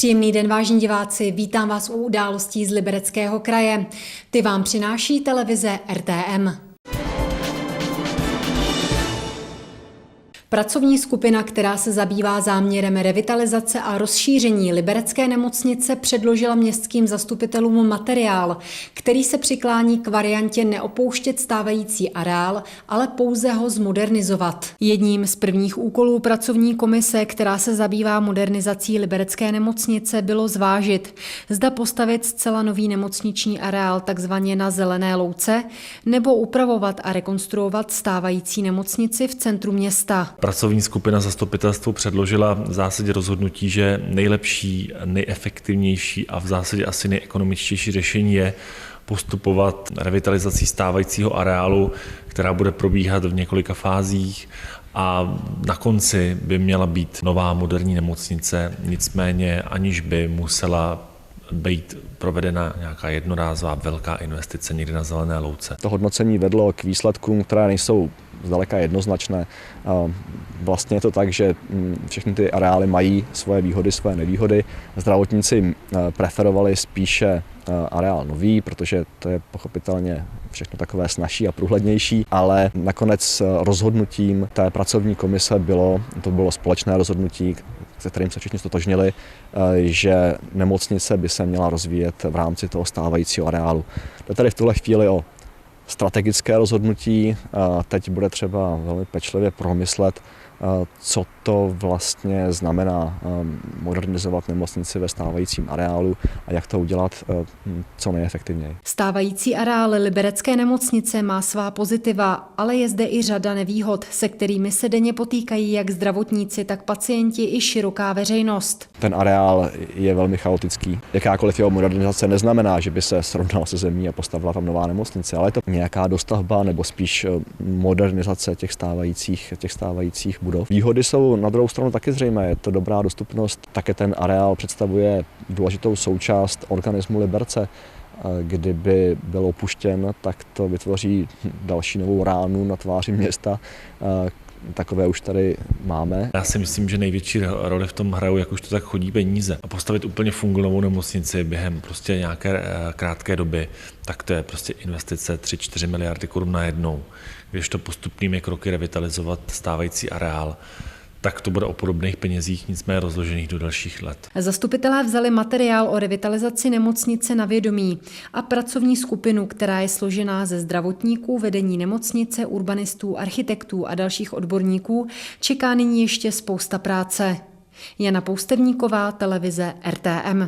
Příjemný den, vážení diváci, vítám vás u událostí z Libereckého kraje. Ty vám přináší televize RTM. Pracovní skupina, která se zabývá záměrem revitalizace a rozšíření Liberecké nemocnice, předložila městským zastupitelům materiál, který se přiklání k variantě neopouštět stávající areál, ale pouze ho zmodernizovat. Jedním z prvních úkolů pracovní komise, která se zabývá modernizací Liberecké nemocnice, bylo zvážit, zda postavit zcela nový nemocniční areál takzvaně na zelené louce, nebo upravovat a rekonstruovat stávající nemocnici v centru města. Pracovní skupina zastupitelstvu předložila v zásadě rozhodnutí, že nejlepší, nejefektivnější a v zásadě asi nejekonomičtější řešení je postupovat revitalizací stávajícího areálu, která bude probíhat v několika fázích a na konci by měla být nová moderní nemocnice, nicméně aniž by musela být provedena nějaká jednorázová velká investice někde na zelené louce. To hodnocení vedlo k výsledkům, které nejsou zdaleka jednoznačné. Vlastně je to tak, že všechny ty areály mají svoje výhody, svoje nevýhody. Zdravotníci preferovali spíše areál nový, protože to je pochopitelně všechno takové snazší a průhlednější, ale nakonec rozhodnutím té pracovní komise bylo společné rozhodnutí, se kterým se všichni stotožnili, že nemocnice by se měla rozvíjet v rámci toho stávajícího areálu. Jde tady v tuhle chvíli o strategické rozhodnutí. Teď bude třeba velmi pečlivě promyslet, co to vlastně znamená modernizovat nemocnici ve stávajícím areálu a jak to udělat co nejefektivněji. Stávající areál Liberecké nemocnice má svá pozitiva, ale je zde i řada nevýhod, se kterými se denně potýkají jak zdravotníci, tak pacienti i široká veřejnost. Ten areál je velmi chaotický. Jakákoliv jeho modernizace neznamená, že by se srovnal se zemí a postavila tam nová nemocnice, ale je to nějaká dostavba nebo spíš modernizace těch stávajících budov. Výhody jsou na druhou stranu taky zřejmé. Je to dobrá dostupnost. Také ten areál představuje důležitou součást organismu Liberce. Kdyby byl opuštěn, tak to vytvoří další novou ránu na tváři města. Takové už tady máme. Já si myslím, že největší roli v tom hrajou, jak už to tak chodí, peníze. A postavit úplně fungovou nemocnici během prostě nějaké krátké doby, tak to je prostě investice 3-4 miliardy korun najednou. Když to postupnými kroky revitalizovat stávající areál, tak to bude o podobných penězích, nicméně rozložených do dalších let. Zastupitelé vzali materiál o revitalizaci nemocnice na vědomí a pracovní skupinu, která je složená ze zdravotníků, vedení nemocnice, urbanistů, architektů a dalších odborníků, čeká nyní ještě spousta práce. Jana Poustevníková, televize RTM.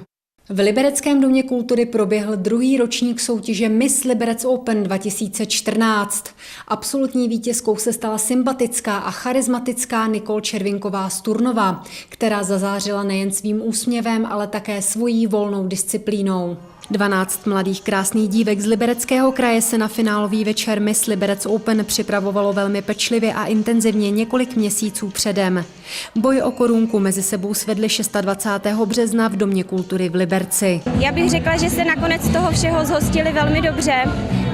V Libereckém domě kultury proběhl druhý ročník soutěže Miss Liberec Open 2014. Absolutní vítězkou se stala sympatická a charismatická Nicole Červinková z Turnova, která zazářila nejen svým úsměvem, ale také svojí volnou disciplínou. 12 mladých krásných dívek z Libereckého kraje se na finálový večer Miss Liberec Open připravovalo velmi pečlivě a intenzivně několik měsíců předem. Boj o korunku mezi sebou svedli 26. března v Domě kultury v Liberci. Já bych řekla, že se nakonec toho všeho zhostili velmi dobře,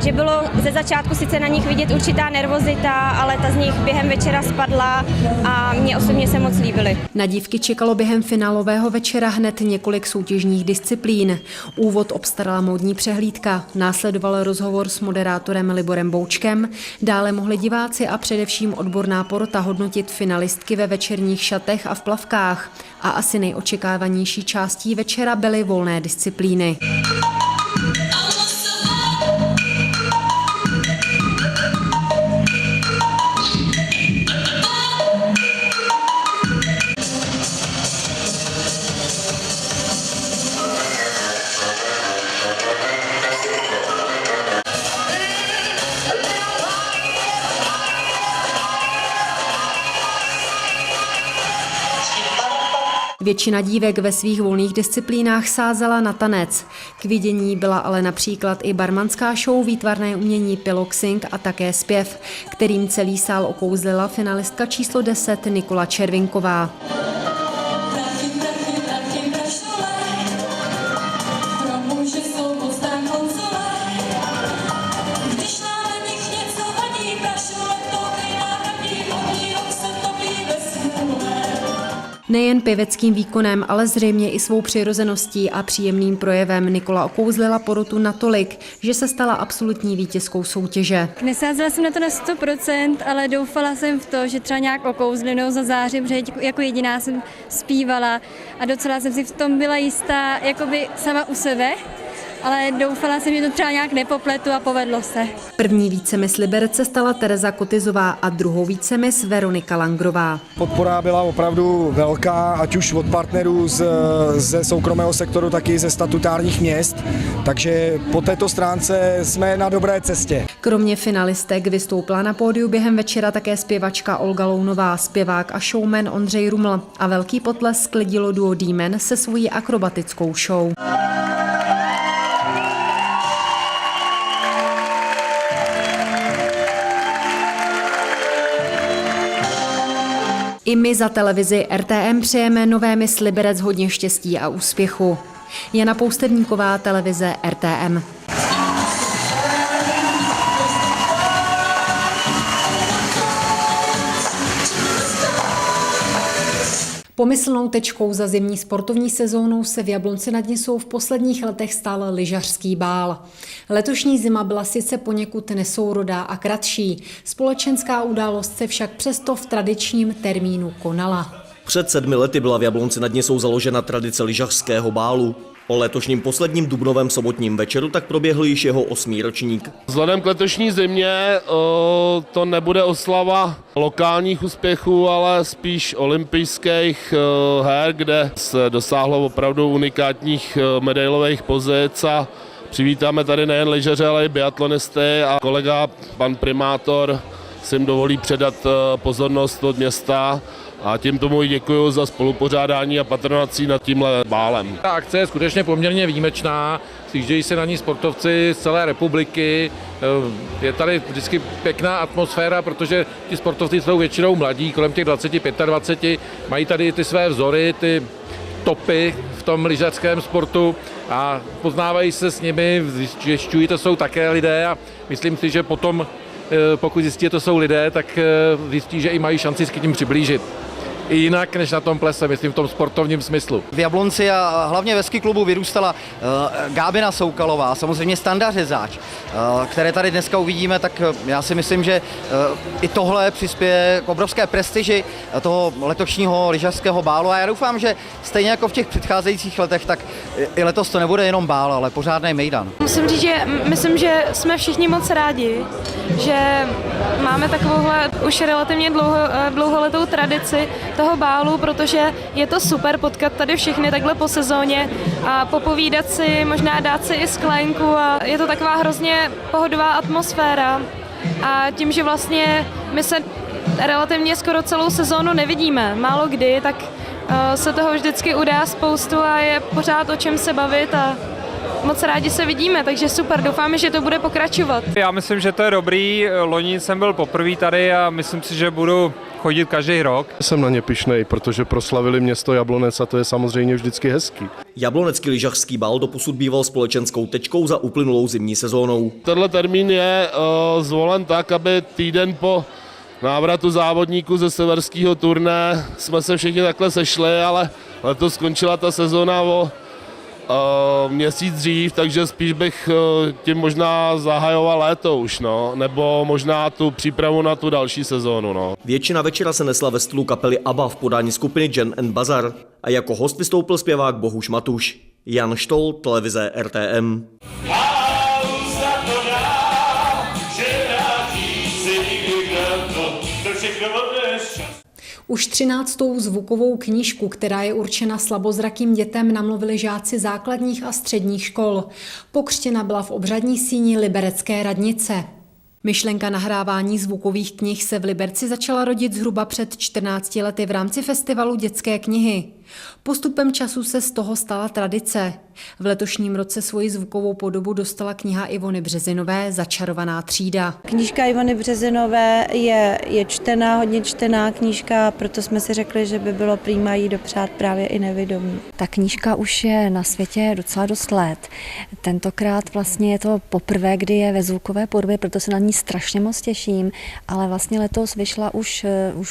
že bylo ze začátku sice na nich vidět určitá nervozita, ale ta z nich během večera spadla a mě osobně se moc líbily. Na dívky čekalo během finálového večera hned několik soutěžních disciplín. Úvod obstarala módní přehlídka, následoval rozhovor s moderátorem Liborem Boučkem, dále mohli diváci a především odborná porota hodnotit finalistky ve večerních šatech a v plavkách. A asi nejočekávanější částí večera byly volné disciplíny. Většina dívek ve svých volných disciplínách sázela na tanec. K vidění byla ale například i barmanská show, výtvarné umění, piloxing a také zpěv, kterým celý sál okouzlila finalistka číslo 10 Nicole Červinková. Nejen pěveckým výkonem, ale zřejmě i svou přirozeností a příjemným projevem Nikola okouzlila porotu natolik, že se stala absolutní vítězkou soutěže. Nesázela jsem na to na 100%, ale doufala jsem v to, že třeba nějak okouzlím nebo zazářím, protože jako jediná jsem zpívala a docela jsem si v tom byla jistá jakoby sama u sebe. Ale doufala jsem, že to třeba nějak nepopletu a povedlo se. První vícemis Liberec se stala Tereza Kotizová a druhou vícemis Veronika Langrová. Podpora byla opravdu velká, ať už od partnerů ze soukromého sektoru, tak i ze statutárních měst, takže po této stránce jsme na dobré cestě. Kromě finalistek vystoupila na pódiu během večera také zpěvačka Olga Lounová, zpěvák a showman Ondřej Ruml a velký potlesk klidilo duo Dímen se svojí akrobatickou show. I my za televizi RTM přejeme nové Miss Liberec hodně štěstí a úspěchu. Jana Poustevníková, televize RTM. Pomyslnou tečkou za zimní sportovní sezónou se v Jablonci nad Nisou v posledních letech stal lyžařský bál. Letošní zima byla sice poněkud nesourodá a kratší, společenská událost se však přesto v tradičním termínu konala. Před 7 lety byla v Jablonci nad Nisou založena tradice lyžařského bálu. O letošním posledním dubnovém sobotním večeru tak proběhl již jeho 8. ročník. Vzhledem k letošní zimě to nebude oslava lokálních úspěchů, ale spíš olympijských her, kde se dosáhlo opravdu unikátních medailových pozic a přivítáme tady nejen lyžaře, ale i biatlonisty a kolega, pan primátor, si jim dovolí předat pozornost od města. A tím tomu děkuji za spolupořádání a patronací nad tímhle bálem. Ta akce je skutečně poměrně výjimečná, sjíždějí se na ní sportovci z celé republiky, je tady vždycky pěkná atmosféra, protože ti sportovci jsou většinou mladí, kolem těch 20-25, mají tady ty své vzory, ty topy v tom lyžařském sportu a poznávají se s nimi, zjišťují, to jsou také lidé a myslím si, že potom, pokud zjistí, že to jsou lidé, tak zjistí, že i mají šanci s tím přiblížit. I jinak než na tom plese, myslím v tom sportovním smyslu. V Jablonci a hlavně ve ski klubu vyrůstala Gábina Soukalová, samozřejmě Standa Řezáč, které tady dneska uvidíme, tak já si myslím, že i tohle přispěje k obrovské prestiži toho letošního lyžařského bálu a já doufám, že stejně jako v těch předcházejících letech, tak i letos to nebude jenom bál, ale pořádný mejdan. Myslím, že jsme všichni moc rádi, že máme takovouhle už relativně dlouholetou tradici toho bálu, protože je to super potkat tady všechny takhle po sezóně a popovídat si, možná dát si i sklenku a je to taková hrozně pohodová atmosféra a tím, že vlastně my se relativně skoro celou sezónu nevidíme, málo kdy, tak se toho vždycky udá spoustu a je pořád o čem se bavit a moc rádi se vidíme, takže super, doufáme, že to bude pokračovat. Já myslím, že to je dobrý, loni jsem byl poprvé tady a myslím si, že budu chodit každý rok. Jsem na ně pyšnej, protože proslavili město Jablonec a to je samozřejmě vždycky hezký. Jablonecký lyžařský bál doposud býval společenskou tečkou za uplynulou zimní sezónou. Tenhle termín je zvolen tak, aby týden po návratu závodníků ze severského turné jsme se všichni takhle sešli, ale letos skončila ta sezóna o měsíc dřív, takže spíš bych tím možná zahajoval léto už, nebo možná tu přípravu na tu další sezónu. Většina večera se nesla ve stylu kapely ABBA v podání skupiny Jen and Bazar a jako host vystoupil zpěvák Bohuš Matuš. Jan Štol, televize RTM. Už 13. zvukovou knížku, která je určena slabozrakým dětem, namluvili žáci základních a středních škol. Pokřtěna byla v obřadní síni liberecké radnice. Myšlenka nahrávání zvukových knih se v Liberci začala rodit zhruba před 14 lety v rámci festivalu dětské knihy. Postupem času se z toho stala tradice. V letošním roce svoji zvukovou podobu dostala kniha Ivony Březinové Začarovaná třída. Knížka Ivony Březinové je čtená, hodně čtená knížka, proto jsme si řekli, že by bylo prýma jí dopřát právě i nevidomí. Ta knížka už je na světě docela dost let. Tentokrát vlastně je to poprvé, kdy je ve zvukové podobě, proto se na ní strašně moc těším, ale vlastně letos vyšla už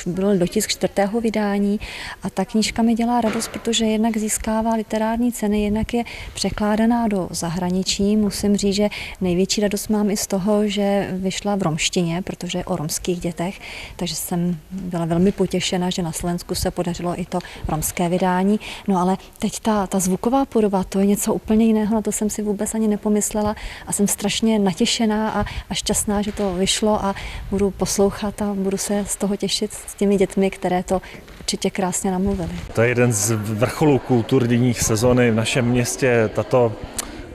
byl dotisk 4. vydání a ta knížka mi dělá radost, protože jednak získává literární ceny, jednak je překládaná do zahraničí. Musím říct, že největší radost mám i z toho, že vyšla v romštině, protože je o romských dětech, takže jsem byla velmi potěšena, že na Slovensku se podařilo i to romské vydání. No ale teď ta zvuková podoba, to je něco úplně jiného, na to jsem si vůbec ani nepomyslela a jsem strašně natěšená a šťastná, že to vyšlo a budu poslouchat a budu se z toho těšit s těmi dětmi, které to určitě krásně namluvili. To je jeden z vrcholů kulturních sezóny v našem městě. Tato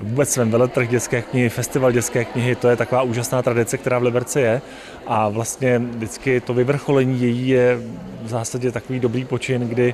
vůbec ten veletrh dětské knihy, festival dětské knihy, to je taková úžasná tradice, která v Liberci je. A vlastně vždycky to vyvrcholení její je v zásadě takový dobrý počin, kdy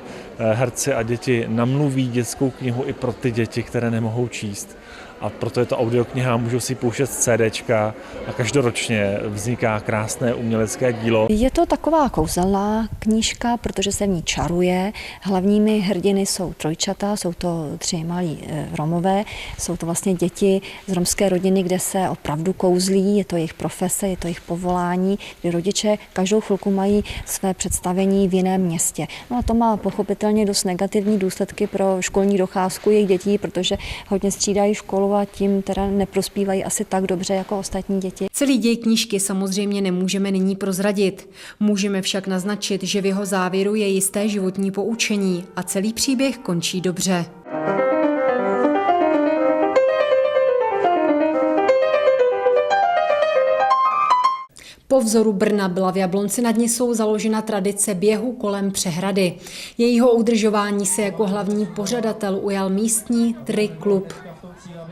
herci a děti namluví dětskou knihu i pro ty děti, které nemohou číst. A proto je to audiokniha, můžou si pouštět z CDčka a každoročně vzniká krásné umělecké dílo. Je to taková kouzelná knížka, protože se v ní čaruje. Hlavními hrdiny jsou trojčata, jsou to 3 malí Romové, jsou to vlastně děti z romské rodiny, kde se opravdu kouzlí, je to jejich profese, je to jejich povolání, kdy rodiče každou chvilku mají své představení v jiném městě. No a to má pochopitelně dost negativní důsledky pro školní docházku jejich dětí, protože hodně střídají školu a tím teda neprospívají asi tak dobře jako ostatní děti. Celý děj knížky samozřejmě nemůžeme nyní prozradit. Můžeme však naznačit, že v jeho závěru je jisté životní poučení a celý příběh končí dobře. Po vzoru Brna byla v Jablonci nad Nisou založena tradice běhu kolem přehrady. Jejího udržování se jako hlavní pořadatel ujal místní Tri-klub.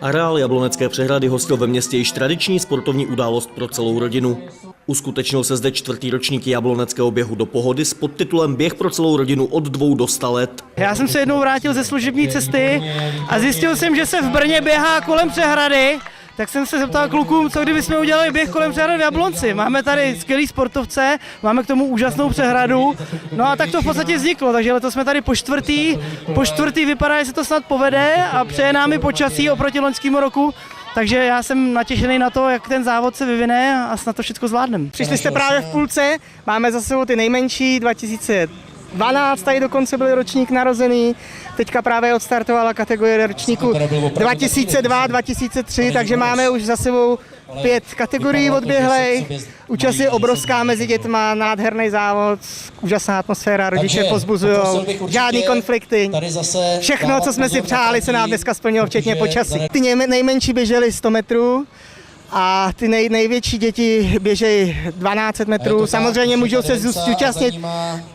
Areál Jablonecké přehrady hostil ve městě již tradiční sportovní událost pro celou rodinu. Uskutečnil se zde 4. ročník Jabloneckého běhu do pohody s podtitulem Běh pro celou rodinu od 2 do 100 let. Já jsem se jednou vrátil ze služební cesty a zjistil jsem, že se v Brně běhá kolem přehrady. Tak jsem se zeptal klukům, co kdybychom udělali běh kolem přehrady v Jablonci. Máme tady skvělý sportovce, máme k tomu úžasnou přehradu. No a tak to v podstatě vzniklo, takže letos jsme tady po čtvrtý vypadá, že se to snad povede a přeje nám i počasí oproti loňskému roku. Takže já jsem natěšený na to, jak ten závod se vyvine a snad to všechno zvládneme. Přišli jste právě v půlce, máme za sebou ty nejmenší, 2012 tady dokonce byl ročník narozený, teďka právě odstartovala kategorie ročníku 2002, 2003, takže máme už za sebou 5 kategorií odběhlej. Účast je obrovská mezi dětma, nádherný závod, úžasná atmosféra, rodiče pozbuzujou, žádný konflikty. Všechno, co jsme si přáli, se nám dneska splnilo, včetně počasí. Ty nejmenší běželi 100 metrů. A ty největší děti běžejí 1200 metrů. Samozřejmě můžou se zúčastnit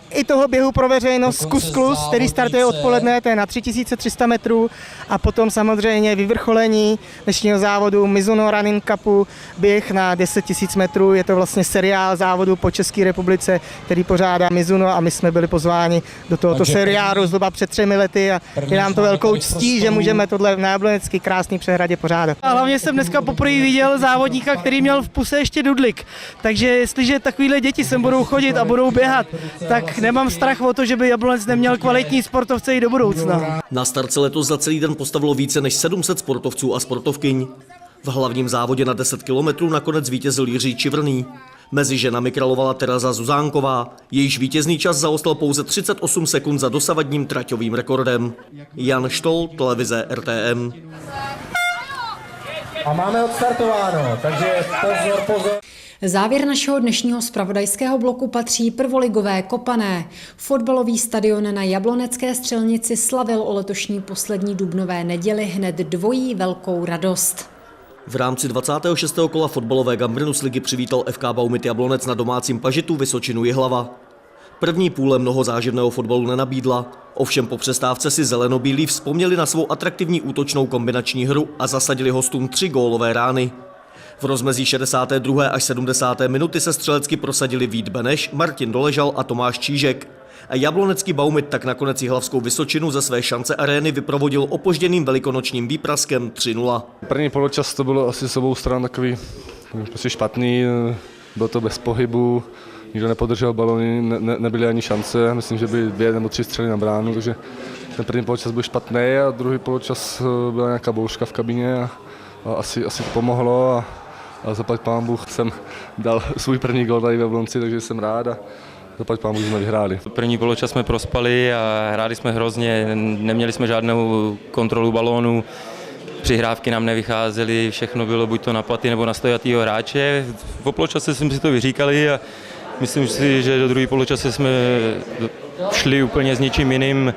i toho běhu pro veřejnost Kus, který startuje odpoledne, to je na 3300 metrů. A potom samozřejmě vyvrcholení dnešního závodu Mizuno Running Cupu, běh na 10 000 metrů. Je to vlastně seriál závodů po České republice, který pořádá Mizuno a my jsme byli pozváni do tohoto seriálu zhruba před 3 lety a je nám to velkou ctí, že můžeme tohle na Jablonecké krásné přehradě pořádat. A hlavně jsem dneska poprvé viděl závodníka, který měl v puse ještě dudlik. Takže jestliže takovýhle děti sem budou chodit a budou běhat, tak nemám strach o to, že by Jablonec neměl kvalitní sportovce i do budoucna. Na start se letos za celý den postavilo více než 700 sportovců a sportovkyň. V hlavním závodě na 10 kilometrů nakonec zvítězil Jiří Čivrný. Mezi ženami královala Tereza Zuzánková, jejíž vítězný čas zaostal pouze 38 sekund za dosavadním traťovým rekordem. Jan Štol, televize RTM. A máme odstartováno, takže pozor. Závěr našeho dnešního zpravodajského bloku patří prvoligové Kopané. Fotbalový stadion na Jablonecké Střelnici slavil o letošní poslední dubnové neděli hned dvojí velkou radost. V rámci 26. kola fotbalové Gambrinus ligy přivítal FK Baumit Jablonec na domácím Pažitu Vysočinu Jihlava. První půle mnoho záživného fotbalu nenabídla, ovšem po přestávce si zelenobílí vzpomněli na svou atraktivní útočnou kombinační hru a zasadili hostům 3 gólové rány. V rozmezí 62. až 70. minuty se střelecky prosadili Vít Beneš, Martin Doležal a Tomáš Čížek. a jablonecký Baumit tak nakonec Jihlavskou Vysočinu ze své šance arény vyprovodil opožděným velikonočním výpraskem 3-0. První poločas to bylo asi s obou stran takový prostě špatný, bylo to bez pohybu, nikdo nepodržel balony, nebyly ani šance, myslím, že by 2 nebo 3 střely na bránu, takže ten první poločas byl špatný a druhý poločas byla nějaká bouřka v kabině a asi to pomohlo a zaplať pán Bůh jsem dal svůj první gól tady v Jablonci, takže jsem rád a zaplať pán Bůh jsme vyhráli. První poločas jsme prospali a hráli jsme hrozně, neměli jsme žádnou kontrolu balónu, přihrávky nám nevycházely, všechno bylo buď to na paty nebo na stojatýho hráče. Po poločase jsme si to vyříkali a myslím si, že do druhé poločase jsme šli úplně s ničím jiným,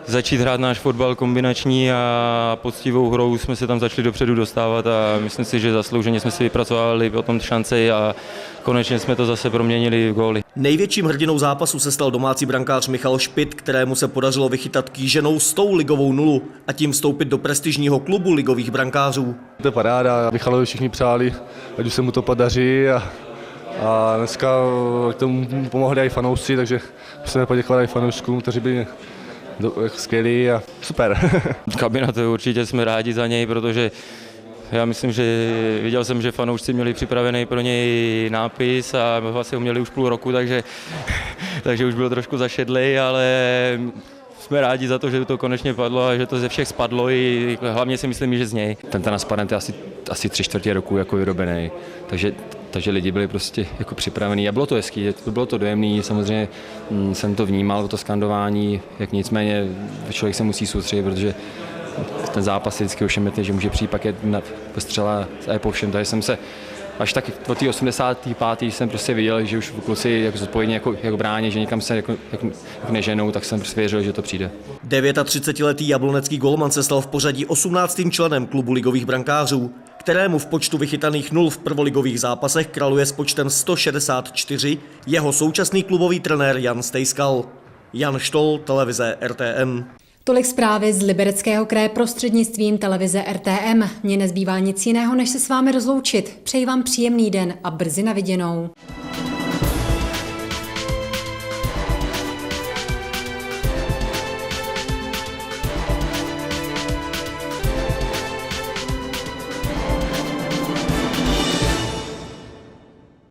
začít hrát náš fotbal kombinační a poctivou hrou jsme se tam začali dopředu dostávat a myslím si, že zaslouženě jsme si vypracovali potom šanci a konečně jsme to zase proměnili v góly. Největším hrdinou zápasu se stal domácí brankář Michal Špit, kterému se podařilo vychytat kýženou 100. ligovou nulu a tím vstoupit do prestižního klubu ligových brankářů. To je paráda, Michalovi všichni přáli, ať už se mu to podaří a dneska k tomu pomohli i fanoušci, takže musíme poděkovat i fanouškům, kteří byli skvělý a super. Kabina, to určitě jsme rádi za něj, protože já myslím, že viděl jsem, že fanoušci měli připravený pro něj nápis a vlastně ho měli už půl roku, takže už byl trošku zašedlej, ale jsme rádi za to, že to konečně padlo a že to ze všech spadlo i hlavně si myslím, že z něj. Ten transparent je asi 3/4 roku jako vyrobený, takže lidi byli prostě jako připravení a bylo to hezký, bylo to dojemný, samozřejmě jsem to vnímal, to skandování, jak nicméně člověk se musí soustředit, protože ten zápas je vždycky ošemetný, že může přijít paket na střela a je po všem, takže jsem se až tak od té 85. jsem prostě viděl, že už kluci jako zodpovědně jako brání, že nikam se jako neženou, tak jsem prostě věřil, že to přijde. 39letý jablonecký golman se stal v pořadí 18. členem klubu ligových brankářů, kterému v počtu vychytaných nul v prvoligových zápasech kraluje s počtem 164 jeho současný klubový trenér Jan Stejskal. Jan Štol, televize RTM. Tolik zprávy z Libereckého kraje prostřednictvím televize RTM. Mně nezbývá nic jiného, než se s vámi rozloučit. Přeji vám příjemný den a brzy na viděnou.